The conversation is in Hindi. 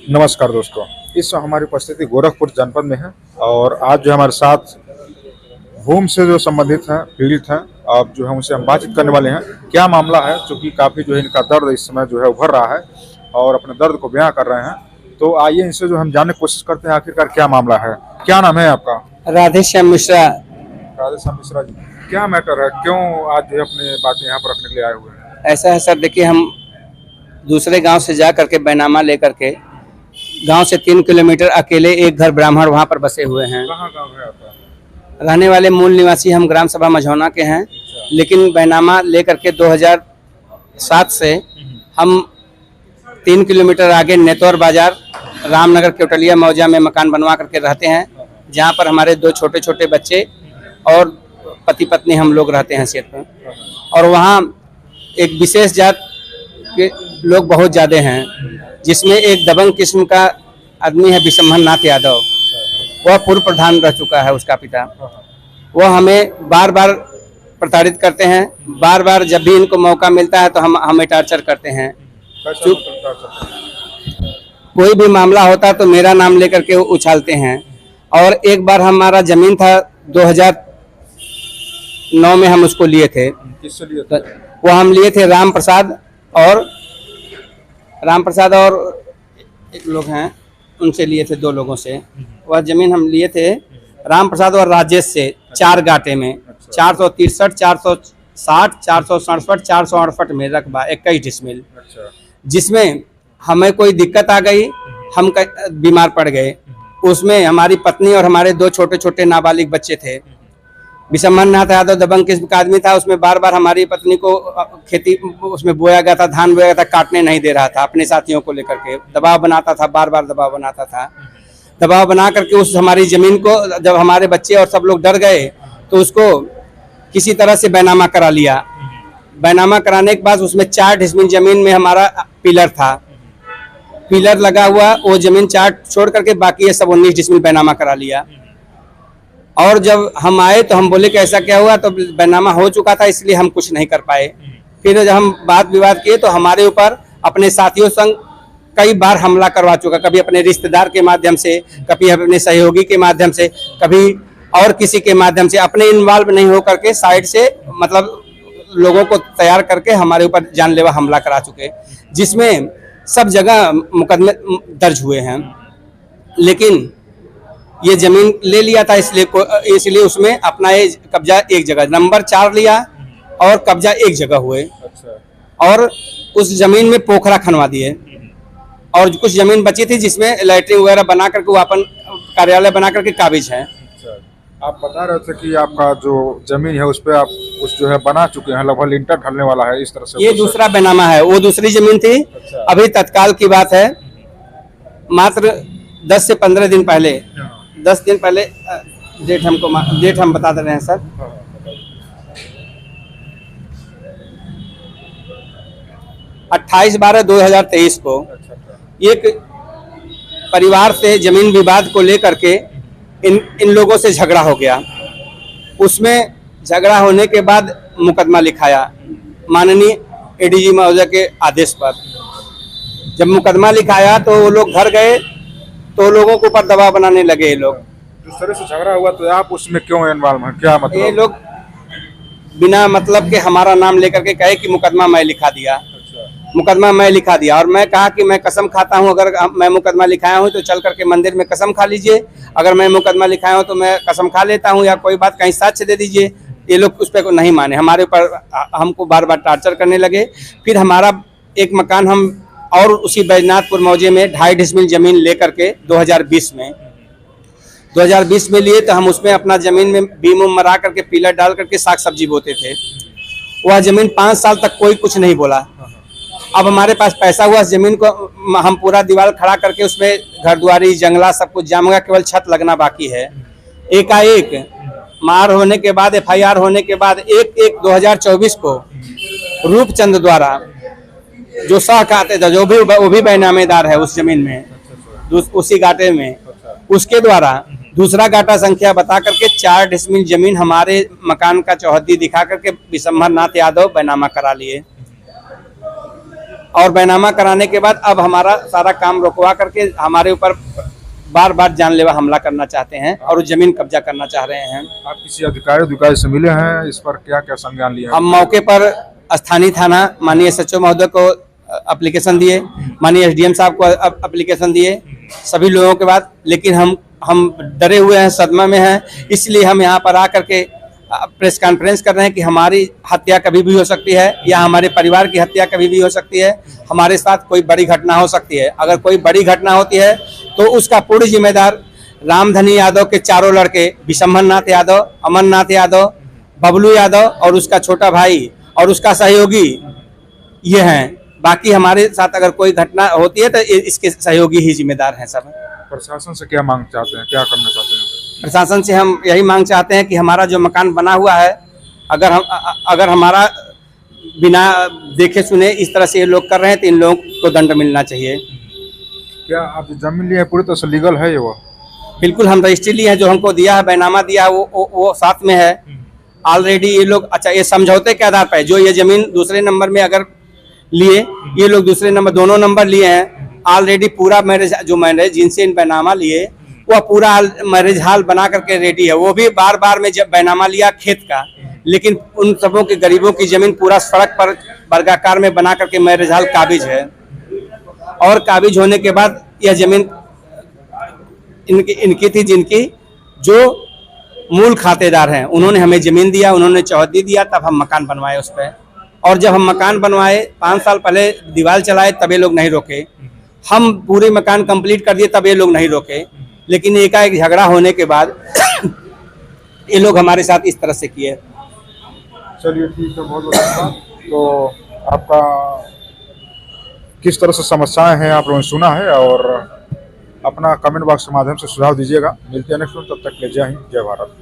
नमस्कार दोस्तों, इस समय हमारी उपस्थिति गोरखपुर जनपद में है और आज जो हमारे साथ भूमि से जो संबंधित हैं, पीड़ित हैं, अब जो है उनसे हम बातचीत करने वाले हैं। क्या मामला है, चूँकि काफ़ी जो है इनका दर्द इस समय जो है उभर रहा है और अपने दर्द को बयां कर रहे हैं। तो आइए इनसे जो हम जानने की कोशिश करते हैं आखिरकार क्या मामला है। क्या नाम है आपका? राधेश्याम मिश्रा। राधेश्याम मिश्रा जी, क्या मैटर है, क्यों आज जो है अपने बातें यहाँ पर रखने के लिए आए हुए हैं? ऐसा है सर, देखिए हम दूसरे गांव से जा करके बैनामा लेकर के गांव से 3 किलोमीटर अकेले एक घर ब्राह्मण वहां पर बसे हुए हैं। कहाँ गाँव है आपका? रहने वाले मूल निवासी हम ग्राम सभा मझौना के हैं, लेकिन बैनामा लेकर के 2007 से हम 3 किलोमीटर आगे नेतौर बाजार रामनगर केवटलिया मौजा में मकान बनवा करके रहते हैं, जहां पर हमारे 2 छोटे छोटे बच्चे और पति पत्नी हम लोग रहते हैं सेठ में। और वहाँ एक विशेष जात के लोग बहुत ज़्यादा हैं, जिसमें एक दबंग किस्म का आदमी है विशंभर नाथ यादव। वह पूर्व प्रधान रह चुका है, उसका पिता। वह हमें बार बार प्रताड़ित करते हैं, बार बार जब भी इनको मौका मिलता है तो हमें टार्चर करते हैं। कोई भी मामला होता है तो मेरा नाम लेकर के वो उछालते हैं। और एक बार हमारा जमीन था 2009 में हम उसको लिए थे। किससे लिए थे? वो हम लिए थे राम प्रसाद और एक लोग हैं, उनसे लिए थे, 2 लोगों से। वह जमीन हम लिए थे राम प्रसाद और राजेश से 4 गाटे में, 463, 460, 467, 468 में रकबा 21 डिसमिल। जिसमें हमें कोई दिक्कत आ गई, हम बीमार पड़ गए। उसमें हमारी पत्नी और हमारे 2 छोटे छोटे नाबालिग बच्चे थे। विशंभर नाथ यादव दबंग किस्म का आदमी था। उसमें बार बार हमारी पत्नी को खेती उसमें बोया गया था, धान बोया गया था, काटने नहीं दे रहा था। अपने साथियों को लेकर के दबाव बनाता था, बार बार दबाव बनाता था। दबाव बना करके उस हमारी जमीन को, जब हमारे बच्चे और सब लोग डर गए तो उसको किसी तरह से बैनामा करा लिया। बैनामा कराने के बाद उसमें 4 डिसमिल जमीन में हमारा पिलर था, पिलर लगा हुआ। वो जमीन 4 छोड़ करके बाकी ये सब 19 डिसमिल बैनामा करा लिया। और जब हम आए तो हम बोले कि ऐसा क्या हुआ, तो बैनामा हो चुका था इसलिए हम कुछ नहीं कर पाए। फिर जब हम बात विवाद किए तो हमारे ऊपर अपने साथियों संग कई बार हमला करवा चुका, कभी अपने रिश्तेदार के माध्यम से, कभी अपने सहयोगी के माध्यम से, कभी और किसी के माध्यम से, अपने इन्वॉल्व नहीं होकर के साइड से मतलब लोगों को तैयार करके हमारे ऊपर जानलेवा हमला करा चुके, जिसमें सब जगह मुकदमे दर्ज हुए हैं। लेकिन ये जमीन ले लिया था इसलिए उसमें अपना ये कब्जा एक जगह, नंबर 4 लिया और कब्जा एक जगह हुए। और उस जमीन में पोखरा खनवा दिए और कुछ जमीन बची थी जिसमें लैट्रिन वगैरह बना करके वो अपन कार्यालय बना करके काबिज है। आप बता रहे थे कि आपका जो जमीन है उस पर आप कुछ जो है बना चुके हैं, लगभग लिंटर ढलने वाला है, इस तरह से। ये दूसरा बैनामा है, वो दूसरी जमीन थी। अभी तत्काल की बात है, मात्र 10 से 15 दिन पहले, 10 दिन पहले डेट हम बता दे रहे हैं सर। 28/12/2023 को एक परिवार से जमीन विवाद को लेकर के इन लोगों से झगड़ा हो गया। उसमें झगड़ा होने के बाद मुकदमा लिखाया माननीय एडीजी महोदय के आदेश पर। जब मुकदमा लिखाया तो वो लोग घर गए तो लोगों के ऊपर दबाव बनाने लगे। ये लोग जिस तरह से झगड़ा हुआ तो आप उसमें क्यों इन्वॉल्व हैं, क्या मतलब? ये लोग बिना मतलब के हमारा नाम लेकर के कहे कि मुकदमा मैं लिखा दिया। मुकदमा मैं लिखा दिया और मैं कहा कि मैं कसम खाता हूं, अगर मैं मुकदमा लिखाया हूं तो चल करके मंदिर में कसम खा लीजिए। अगर मैं मुकदमा लिखाया हूं तो मैं कसम खा लेता हूं, या कोई बात कहीं साक्ष्य दे दीजिए। ये लोग उस पर नहीं माने, हमारे ऊपर हमको बार बार टार्चर करने लगे। फिर हमारा एक मकान हम और उसी बैजनाथपुर मौजे में 2.5 डिसमिल जमीन लेकर के 2020 में लिए, तो हम उसमें अपना जमीन में बीम उम मरा करके पिलर डाल करके साग सब्जी बोते थे। वह जमीन 5 साल तक कोई कुछ नहीं बोला। अब हमारे पास पैसा हुआ, जमीन को हम पूरा दीवार खड़ा करके उसमें घर द्वारी जंगला सब कुछ जामगा, केवल छत लगना बाकी है। एकाएक मार होने के बाद, FIR होने के बाद 1/1/2024 को रूपचंद द्वारा, जो सह खाते थे, वो भी बैनामेदार है उस जमीन में, उसी गाटे में, उसके द्वारा दूसरा गाटा संख्या बता करके 4 डिसमिल जमीन हमारे मकान का चौहद्दी दिखा करके विशंभर नाथ यादव बैनामा करा लिए। और बैनामा कराने के बाद अब हमारा सारा काम रुकवा करके हमारे ऊपर बार बार जानलेवा हमला करना चाहते हैं और जमीन कब्जा करना चाह रहे हैं। आप किसी अधिकारी से मिले हैं, इस पर क्या क्या संज्ञान लिया? हम मौके पर स्थानीय थाना माननीय सचिव महोदय को एप्लीकेशन दिए, माननीय एसडीएम साहब को एप्लीकेशन दिए, सभी लोगों के बाद, लेकिन हम डरे हुए हैं, सदमा में हैं, इसलिए हम यहाँ पर आकर के प्रेस कॉन्फ्रेंस कर रहे हैं कि हमारी हत्या कभी भी हो सकती है या हमारे परिवार की हत्या कभी भी हो सकती है, हमारे साथ कोई बड़ी घटना हो सकती है। अगर कोई बड़ी घटना होती है तो उसका पूर्ण जिम्मेदार रामधनी यादव के चारों लड़के विशंभर नाथ यादव, अमरनाथ यादव, बबलू यादव और उसका छोटा भाई और उसका सहयोगी ये हैं। बाकी हमारे साथ अगर कोई घटना होती है तो इसके सहयोगी ही जिम्मेदार हैं सब। प्रशासन से क्या मांग चाहते हैं, क्या करना चाहते हैं? प्रशासन से हम यही मांग चाहते हैं कि हमारा जो मकान बना हुआ है, अगर हमारा बिना देखे सुने इस तरह से ये लोग कर रहे हैं तो इन लोगों को दंड मिलना चाहिए। क्या आप जो जमीन लिए पूरी तरह से लीगल है ये? वो बिल्कुल, हम रजिस्ट्री लिए हैं, जो हमको दिया है, बैनामा दिया है, वो साथ में है ऑलरेडी। ये लोग अच्छा, ये समझौते के आधार पर जो ये जमीन दूसरे नंबर में अगर लिए, ये लोग दूसरे नंबर दोनों नंबर लिए हैं ऑलरेडी, पूरा मैरिज जिनसे इन बैनामा लिए वह पूरा मैरिज हाल बना करके रेडी है। वो भी बार बार में जब बैनामा लिया खेत का, लेकिन उन सबों के गरीबों की जमीन पूरा सड़क पर वर्गाकार में बना करके मैरिज हाल काबिज है। और काबिज होने के बाद यह जमीन इनकी थी, जिनकी जो मूल खातेदार हैं उन्होंने हमें जमीन दिया, उन्होंने चौहद्दी दिया, तब हम मकान बनवाए उस पर। और जब हम मकान बनवाए 5 साल पहले दीवार चलाए तब ये लोग नहीं रोके, हम पूरे मकान कंप्लीट कर दिए तब ये लोग नहीं रोके, लेकिन एकाएक झगड़ा होने के बाद ये लोग हमारे साथ इस तरह से किए। चलिए ठीक है, बहुत बहुत धन्यवाद। तो आपका किस तरह से समस्याएं हैं आप लोगों ने सुना है, और अपना कमेंट बॉक्स के माध्यम से सुझाव दीजिएगा। मिलते हैं नेक्स्ट, तब तक ले जय हिंद, जय भारत।